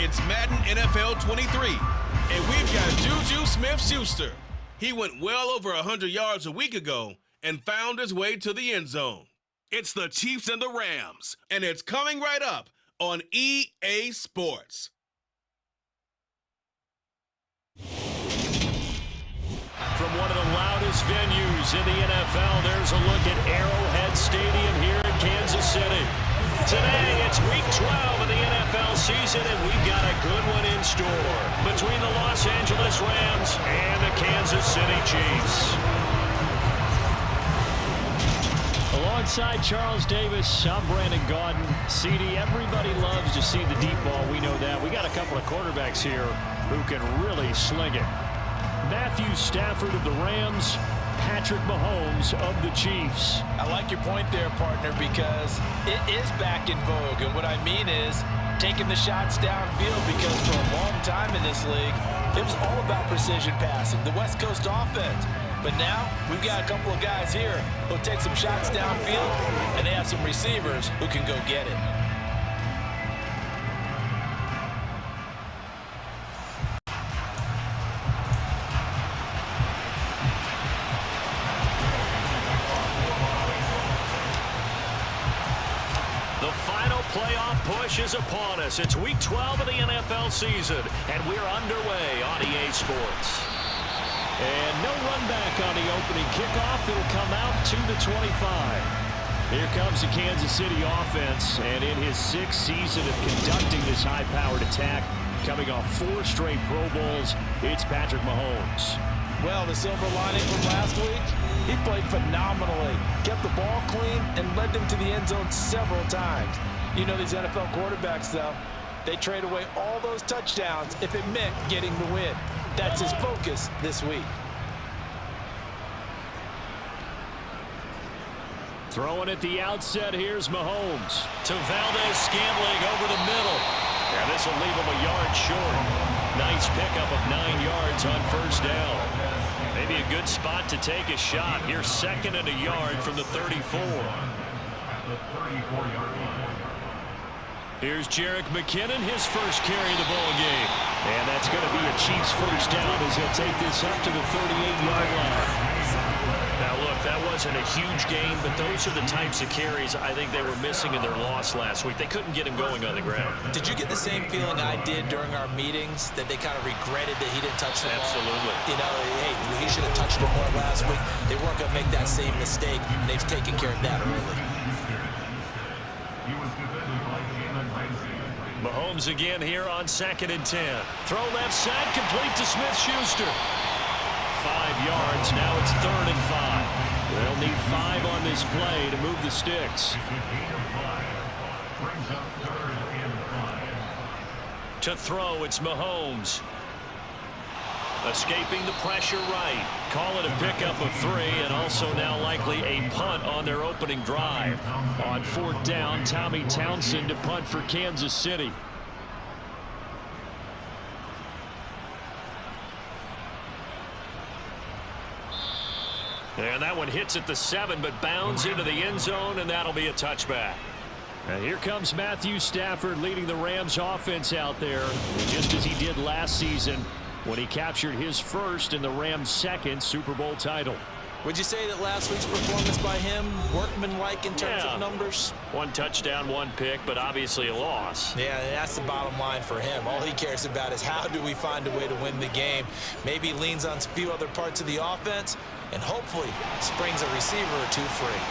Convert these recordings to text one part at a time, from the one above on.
It's Madden NFL 23, and we've got Juju Smith-Schuster. He went well over 100 yards a week ago and found his way to the end zone. It's the Chiefs and the Rams, and it's coming right up on EA Sports. From one of the loudest venues in the NFL, there's a look at Arrowhead Stadium here in Kansas City. Today, it's Week 12 of the NFL season, and we've got a good one in store between the Los Angeles Rams and the Kansas City Chiefs. Alongside Charles Davis, I'm Brandon Gaudin. CD, everybody loves to see the deep ball. We know that. We got a couple of quarterbacks here who can really sling it. Matthew Stafford of the Rams, Patrick Mahomes of the Chiefs. I like your point there, partner, because it is back in vogue. And what I mean is taking the shots downfield, because for a long time in this league, it was all about precision passing, the West Coast offense. But now we've got a couple of guys here who'll take some shots downfield, and they have some receivers who can go get it. Playoff push is upon us. It's Week 12 of the NFL season, and we're underway on EA Sports. And no run back on the opening kickoff. It'll come out to the 25. Here comes the Kansas City offense, and in his 6th season of conducting this high-powered attack, coming off 4 straight Pro Bowls, it's Patrick Mahomes. Well, the silver lining from last week, he played phenomenally, kept the ball clean, and led them to the end zone several times. You know, these NFL quarterbacks, though, they trade away all those touchdowns if it meant getting the win. That's his focus this week. Throwing at the outset, here's Mahomes. To Valdez-Scantling over the middle. Yeah, this will leave him a yard short. Nice pickup of 9 yards on first down. Maybe a good spot to take a shot. Here's 2nd and a yard from the 34. Here's Jerick McKinnon, his first carry of the ball game. And that's going to be a Chiefs first down as he'll take this up to the 38-yard line. Now, look, that wasn't a huge gain, but those are the types of carries I think they were missing in their loss last week. They couldn't get him going on the ground. Did you get the same feeling I did during our meetings, that they kind of regretted that he didn't touch the ball? Absolutely. You know, hey, he should have touched it more last week. They weren't going to make that same mistake, and they've taken care of that early. Mahomes again here on 2nd and 10. Throw left side, complete to Smith-Schuster. 5 yards, now it's 3rd and 5. They'll need 5 on this play to move the sticks. To throw, it's Mahomes. Escaping the pressure right. Call it a pickup of 3, and also now likely a punt on their opening drive. On 4th down, Tommy Townsend to punt for Kansas City. And that one hits at the 7, but bounds into the end zone, and that'll be a touchback. And here comes Matthew Stafford leading the Rams offense out there, just as he did last season when he captured his first and the Rams' 2nd Super Bowl title. Would you say that last week's performance by him, workmanlike in terms of numbers? 1 touchdown, 1 pick, but obviously a loss. Yeah, that's the bottom line for him. All he cares about is how do we find a way to win the game. Maybe he leans on a few other parts of the offense and hopefully springs a receiver or 2 free.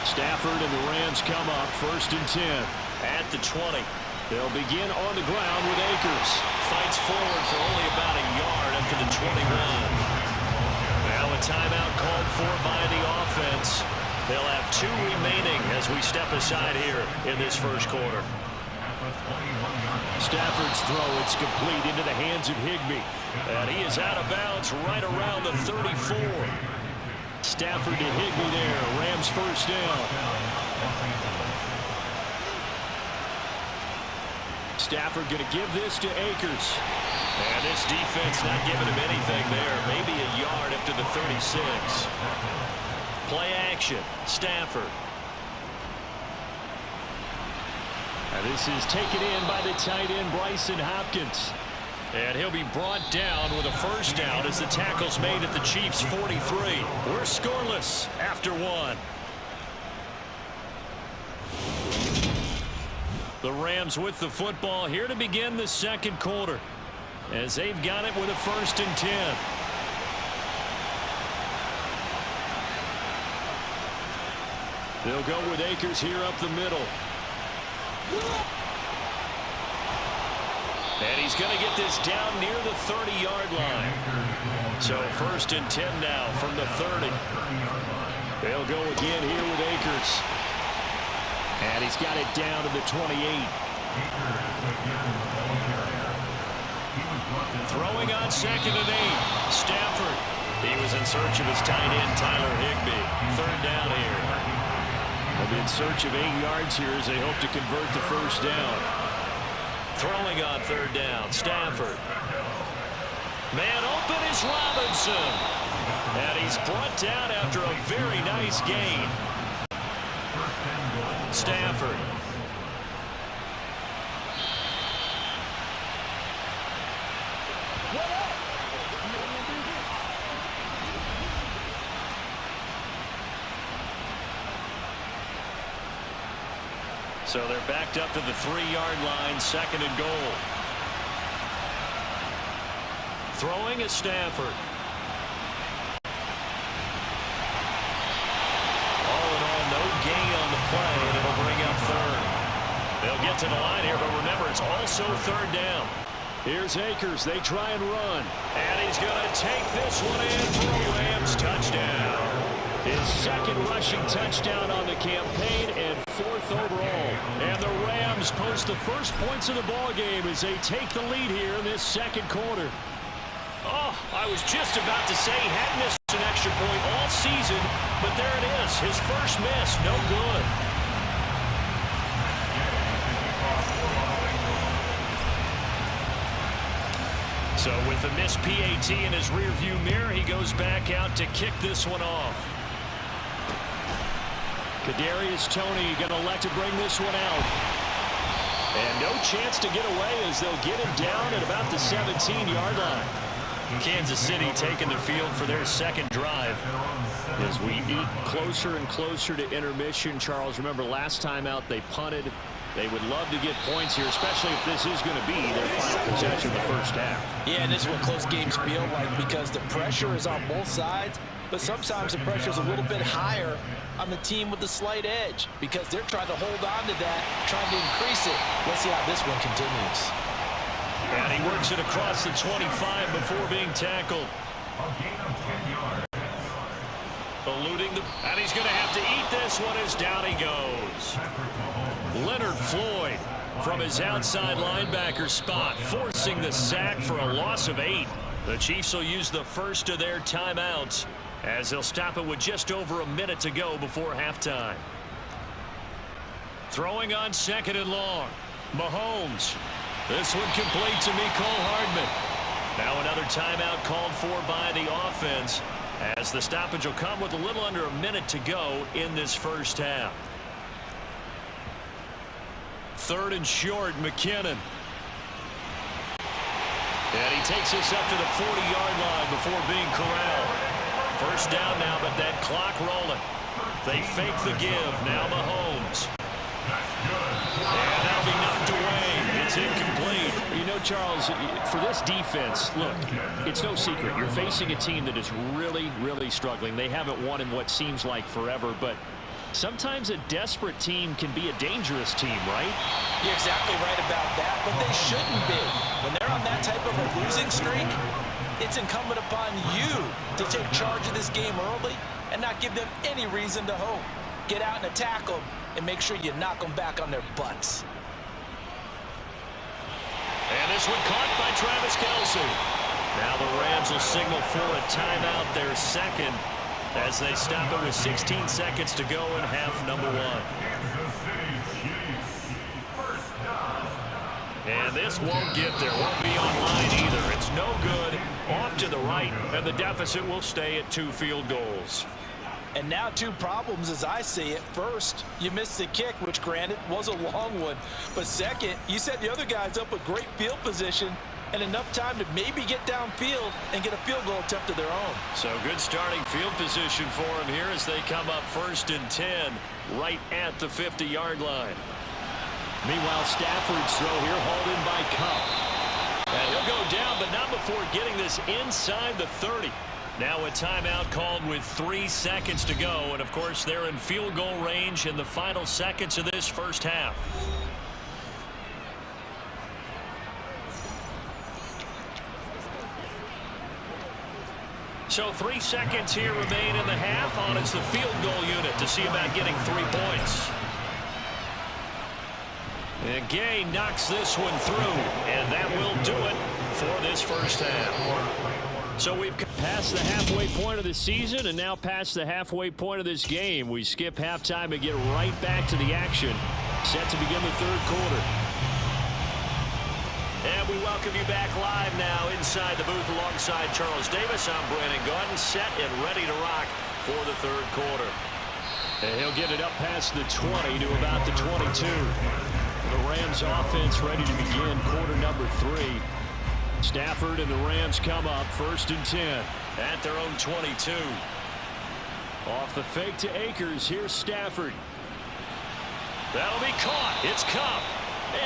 Stafford and the Rams come up 1st and 10 at the 20. They'll begin on the ground with Akers. Fights forward for only about a yard up to the 21. Now a timeout called for by the offense. They'll have 2 remaining as we step aside here in this first quarter. Stafford's throw, it's complete into the hands of Higbee. And he is out of bounds right around the 34. Stafford to Higbee there. Rams first down. Stafford going to give this to Akers. And this defense not giving him anything there. Maybe a yard up to the 36. Play action. Stafford. And this is taken in by the tight end, Bryson Hopkins. And he'll be brought down with a first down as the tackle's made at the Chiefs' 43. We're scoreless after one. The Rams with the football here to begin the second quarter, as they've got it with a 1st and 10. They'll go with Akers here up the middle. And he's going to get this down near the 30-yard line. So 1st and 10 now from the 30. They'll go again here with Akers. And he's got it down to the 28. Throwing on 2nd and 8. Stafford. He was in search of his tight end, Tyler Higbee. 3rd down here. They'll be in search of 8 yards here as they hope to convert the first down. Throwing on 3rd down, Stafford. Man open is Robinson. And he's brought down after a very nice gain. Stafford. So they're backed up to the 3-yard line, 2nd and goal. Throwing is Stafford. All in all, no gain on the play, and it'll bring up 3rd. They'll get to the line here, but remember, it's also 3rd down. Here's Akers. They try and run. And he's going to take this one in for a Rams touchdown. His 2nd rushing touchdown on the campaign and 4th overall. And the Rams post the first points of the ball game as they take the lead here in this second quarter. Oh, I was just about to say he hadn't missed an extra point all season, but there it is. His first miss, no good. So with the missed PAT in his rearview mirror, he goes back out to kick this one off. Kadarius Toney going to elect to bring this one out. And no chance to get away as they'll get him down at about the 17-yard line. Kansas City taking the field for their second drive. As we eat closer and closer to intermission, Charles, remember last time out they punted. They would love to get points here, especially if this is going to be their final possession of the first half. Yeah, and this is what close games feel like because the pressure is on both sides, but sometimes the pressure is a little bit higher on the team with the slight edge because they're trying to hold on to that, trying to increase it. Let's see how this one continues. And he works it across the 25 before being tackled. Eluding the... And he's going to have to eat this one as down he goes. Leonard Floyd from his outside linebacker spot, forcing the sack for a loss of 8. The Chiefs will use the first of their timeouts as they'll stop it with just over a minute to go before halftime. Throwing on 2nd and long. Mahomes. This one complete to Mecole Hardman. Now another timeout called for by the offense as the stoppage will come with a little under a minute to go in this first half. 3rd and short, McKinnon. And he takes this up to the 40-yard line before being corralled. First down now, but that clock rolling. They fake the give. Now Mahomes. And that'll be knocked away. It's incomplete. You know, Charles, for this defense, look, it's no secret. You're facing a team that is really, really struggling. They haven't won in what seems like forever, but sometimes a desperate team can be a dangerous team, right? You're exactly right about that, but they shouldn't be. When they're on that type of a losing streak, it's incumbent upon you to take charge of this game early and not give them any reason to hope. Get out and attack them and make sure you knock them back on their butts. And this one caught by Travis Kelce. Now the Rams will signal for a timeout, their second, as they stop it with 16 seconds to go in half number 1. And this won't get there. Won't be online either. It's no good. Off to the right, and the deficit will stay at 2 field goals. And now two problems as I see it. First, you missed the kick, which granted was a long one. But second, you set the other guys up a great field position and enough time to maybe get downfield and get a field goal attempt of their own. So good starting field position for him here as they come up 1st and 10 right at the 50-yard line. Meanwhile, Stafford's throw here hauled in by Kupp. And he'll go down, but not before getting this inside the 30. Now a timeout called with 3 seconds to go. And, of course, they're in field goal range in the final seconds of this first half. So 3 seconds here remain in the half on it's the field goal unit to see about getting 3 points. And Gay knocks this one through, and that will do it for this first half. So we've passed the halfway point of the season and now past the halfway point of this game. We skip halftime and get right back to the action. Set to begin the third quarter. And we welcome you back live now inside the booth alongside Charles Davis. I'm Brandon Gaudin, set and ready to rock for the third quarter. And he'll get it up past the 20 to about the 22. The Rams offense ready to begin quarter number 3. Stafford and the Rams come up 1st and 10 at their own 22. Off the fake to Akers. Here's Stafford. That'll be caught. It's Kupp.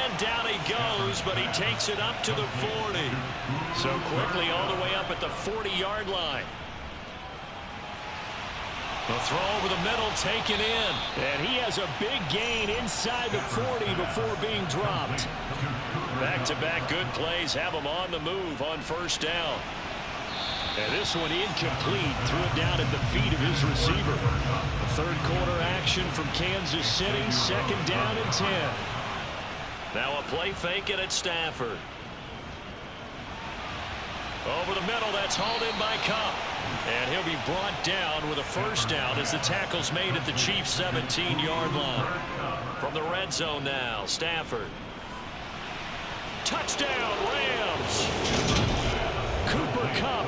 And down he goes, but he takes it up to the 40. So quickly all the way up at the 40-yard line. The throw over the middle taken in. And he has a big gain inside the 40 before being dropped. Back-to-back good plays have him on the move on first down. And this one incomplete. Threw it down at the feet of his receiver. Third quarter action from Kansas City. 2nd down and 10. Now a play fake it at Stafford. Over the middle, that's hauled in by Kupp. And he'll be brought down with a first down as the tackle's made at the Chiefs' 17-yard line. From the red zone now, Stafford. Touchdown, Rams! Cooper Kupp,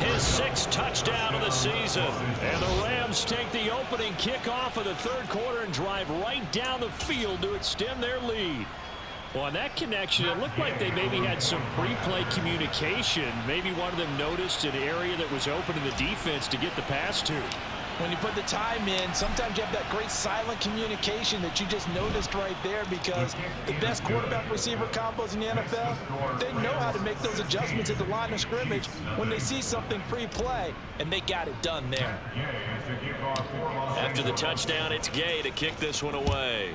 his 6th touchdown of the season. And the Rams take the opening kickoff of the third quarter and drive right down the field to extend their lead. Well, on that connection, it looked like they maybe had some pre-play communication. Maybe one of them noticed an area that was open in the defense to get the pass to. When you put the time in, sometimes you have that great silent communication that you just noticed right there, because the best quarterback-receiver combos in the NFL, they know how to make those adjustments at the line of scrimmage when they see something pre-play, and they got it done there. After the touchdown, it's Gay to kick this one away.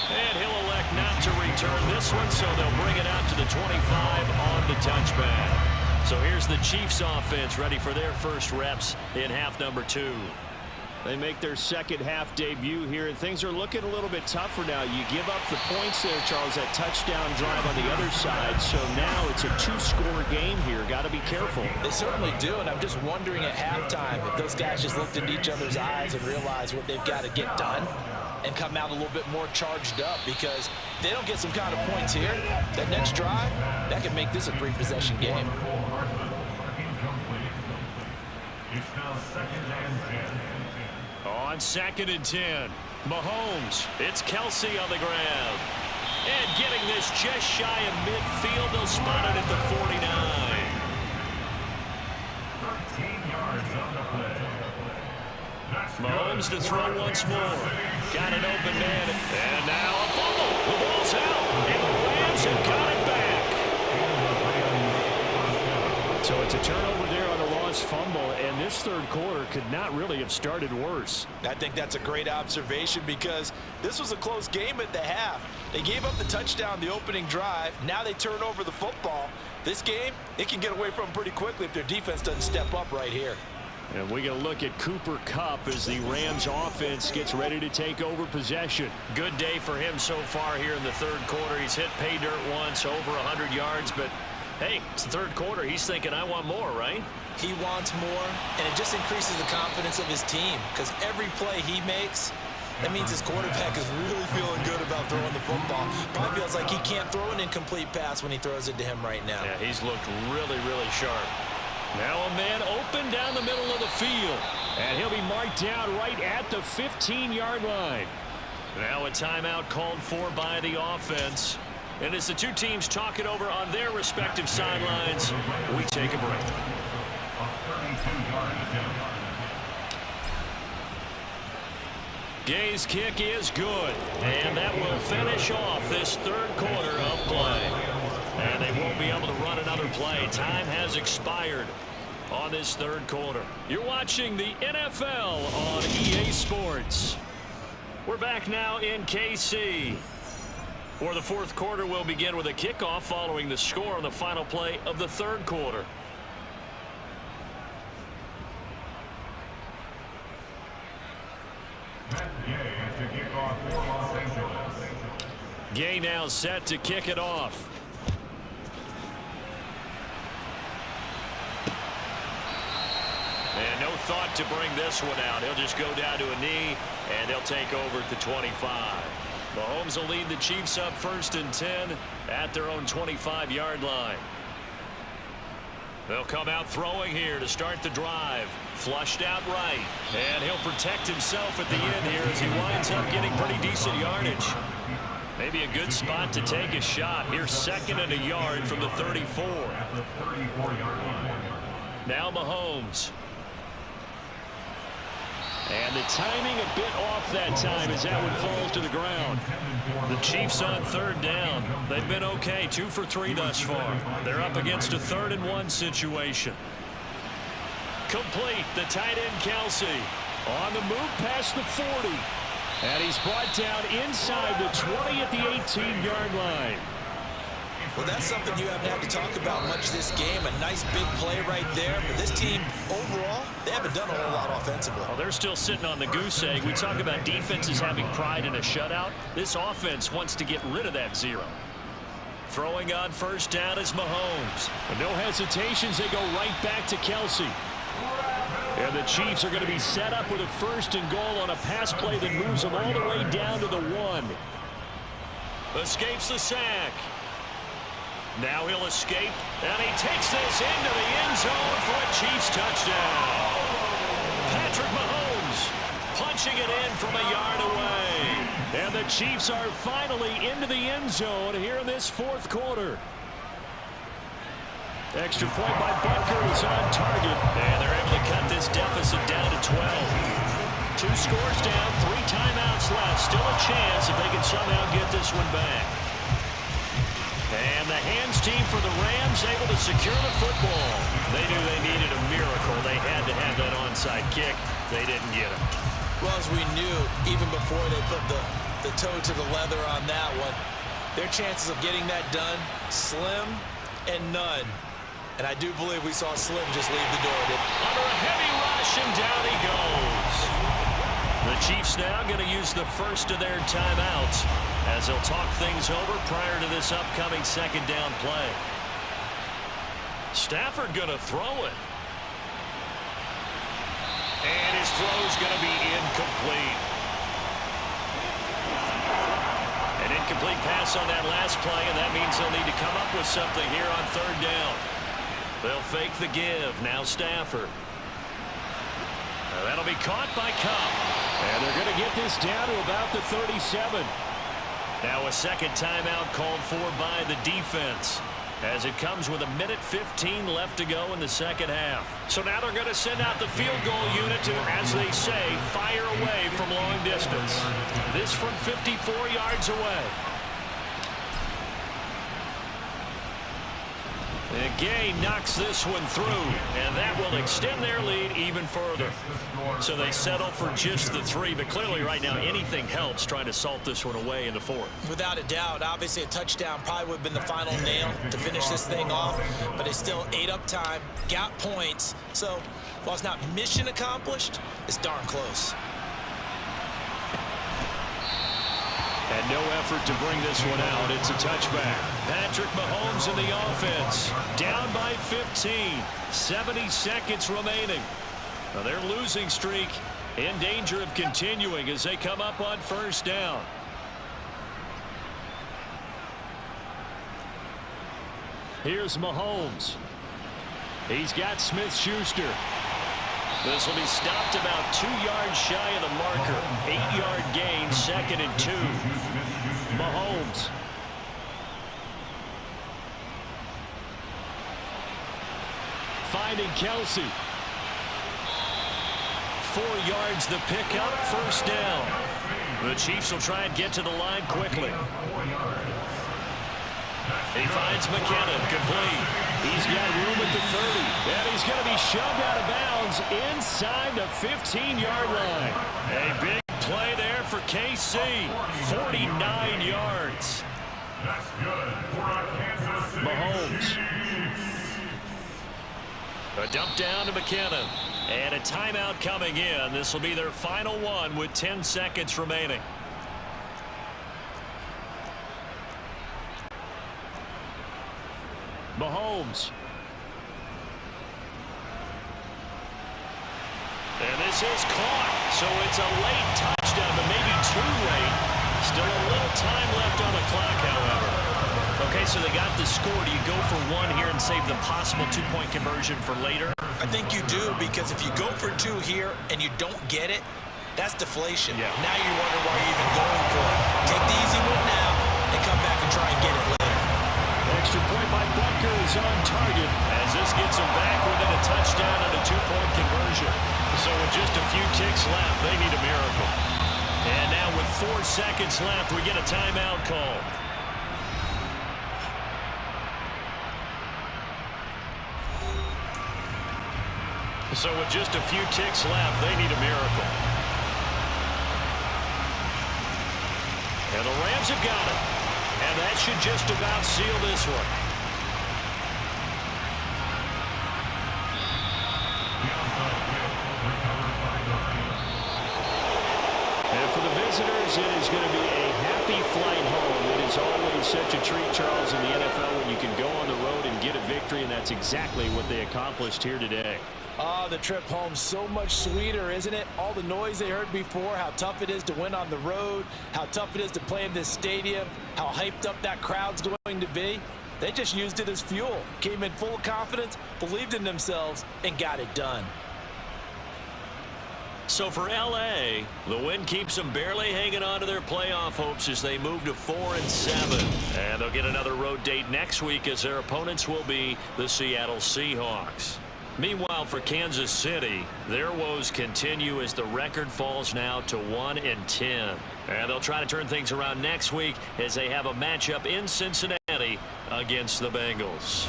And he'll elect not to return this one, so they'll bring it out to the 25 on the touchback. So here's the Chiefs offense ready for their first reps in half number 2. They make their second half debut here, and things are looking a little bit tougher now. You give up the points there, Charles, that touchdown drive on the other side. So now it's a 2-score game here. Got to be careful. They certainly do, and I'm just wondering at halftime if those guys just looked into each other's eyes and realized what they've got to get done and come out a little bit more charged up, because if they don't get some kind of points here, that next drive, that could make this a 3-possession game. On 2nd and 10, Mahomes. It's Kelsey on the ground. And getting this just shy of midfield, they'll spot it at the 49. 13 yards on the play. Mahomes to throw once more. Got an open man. And now a fumble. The ball's out. And the Rams have got it back. So it's a turnover there on a lost fumble, and this third quarter could not really have started worse. I think that's a great observation, because this was a close game at the half. They gave up the touchdown the opening drive. Now they turn over the football. This game, it can get away from them pretty quickly if their defense doesn't step up right here. And we get a look at Cooper Kupp as the Rams offense gets ready to take over possession. Good day for him so far here in the third quarter. He's hit pay dirt once, over 100 yards, but hey, it's the third quarter. He's thinking, I want more, right? He wants more, and it just increases the confidence of his team, because every play he makes, that means his quarterback is really feeling good about throwing the football. Probably feels like he can't throw an incomplete pass when he throws it to him right now. Yeah, he's looked really, really sharp. Now a man open down the middle of the field. And he'll be marked down right at the 15-yard line. Now a timeout called for by the offense. And as the two teams talk it over on their respective sidelines, we take a break. Gay's kick is good. And that will finish off this third quarter of play. And they won't be able to run another play. Time has expired on this third quarter. You're watching the NFL on EA Sports. We're back now in KC. For the fourth quarter, we'll begin with a kickoff following the score on the final play of the third quarter. Gay now set to kick it off. And no thought to bring this one out. He'll just go down to a knee, and they'll take over at the 25. Mahomes will lead the Chiefs up 1st and 10 at their own 25-yard line. They'll come out throwing here to start the drive. Flushed out right. And he'll protect himself at the end here as he winds up getting pretty decent yardage. Maybe a good spot to take a shot. Here's 2nd and a yard from the 34. Now Mahomes. And the timing a bit off that time as that one falls to the ground. The Chiefs on 3rd down. They've been okay, 2 for 3 thus far. They're up against a 3rd and 1 situation. Complete, the tight end Kelsey. On the move past the 40. And he's brought down inside the 20 at the 18-yard line. Well, that's something you haven't had to talk about much this game. A nice big play right there. But this team, overall, they haven't done a whole lot offensively. Well, they're still sitting on the goose egg. We talk about defenses having pride in a shutout. This offense wants to get rid of that 0. Throwing on 1st down is Mahomes. But no hesitations. They go right back to Kelsey. And the Chiefs are going to be set up with a 1st and goal on a pass play that moves them all the way down to the 1. Escapes the sack. Now he'll escape, and he takes this into the end zone for a Chiefs touchdown. Patrick Mahomes punching it in from a yard away. And the Chiefs are finally into the end zone here in this 4th quarter. Extra point by Butker is on target. And they're able to cut this deficit down to 12. 2 scores down, 3 timeouts left. Still a chance if they can somehow get this one back. And the hands team for the Rams able to secure the football. They knew they needed a miracle. They had to have that onside kick. They didn't get it. Well, as we knew, even before they put the toe to the leather on that one, their chances of getting that done, slim and none. And I do believe we saw Slim just leave the door. Under a heavy rush, and down he goes. The Chiefs now going to use the first of their timeouts as they'll talk things over prior to this upcoming 2nd down play. Stafford going to throw it. And his throw's going to be incomplete. An incomplete pass on that last play, and that means they'll need to come up with something here on 3rd down. They'll fake the give. Now Stafford. That'll be caught by Kupp. And they're going to get this down to about the 37. Now a 2nd timeout called for by the defense as it comes with 1:15 left to go in the 2nd half. So now they're going to send out the field goal unit to, as they say, fire away from long distance. This from 54 yards away. And Gay knocks this one through, and that will extend their lead even further. So they settle for just the 3, but clearly right now anything helps trying to salt this one away in the 4th. Without a doubt, obviously a touchdown probably would have been the final nail to finish this thing off, but they still ate up time, got points. So while it's not mission accomplished, it's darn close. And no effort to bring this one out. It's a touchback. Patrick Mahomes in the offense. Down by 15. 70 seconds remaining. Now their losing streak in danger of continuing as they come up on 1st down. Here's Mahomes. He's got Smith-Schuster. This will be stopped about 2 yards shy of the marker. 8-yard gain, 2nd and 2. Mahomes. Finding Kelsey. 4 yards the pickup, 1st down. The Chiefs will try and get to the line quickly. He finds McKinnon, complete. He's got room at the 30, and he's going to be shoved out of bounds inside the 15-yard line. A big play there for KC, 49 yards. That's good for Kansas City. Mahomes. A dump down to McKinnon. And a timeout coming in. This will be their final one with 10 seconds remaining. Mahomes. And this is caught. So it's a late touchdown, but maybe too late. Still a little time left on the clock, however. Okay, so they got the score. Do you go for one here and save the possible 2-point conversion for later? I think you do, because if you go for 2 here and you don't get it, that's deflation. Yeah. Now you wonder why you're even going for it. Take the easy win now and come back and try and get it later. Extra point by Butker is on target as this gets them back within a touchdown and a 2-point conversion. So with just a few ticks left, they need a miracle. And now with 4 seconds left, we get a timeout call. So with just a few ticks left, they need a miracle. And the Rams have got it. And that should just about seal this one. And for the visitors, it is going to be a happy flight home. It is always such a treat, Charles, in the NFL when you can go on the road and get a victory, and that's exactly what they accomplished here today. The trip home so much sweeter, isn't it? All the noise they heard before, how tough it is to win on the road, how tough it is to play in this stadium, how hyped up that crowd's going to be. They just used it as fuel, came in full of confidence, believed in themselves, and got it done. So for L.A., the win keeps them barely hanging on to their playoff hopes as they move to 4-7. And they'll get another road date next week as their opponents will be the Seattle Seahawks. Meanwhile, for Kansas City, their woes continue as the record falls now to 1-10. And they'll try to turn things around next week as they have a matchup in Cincinnati against the Bengals.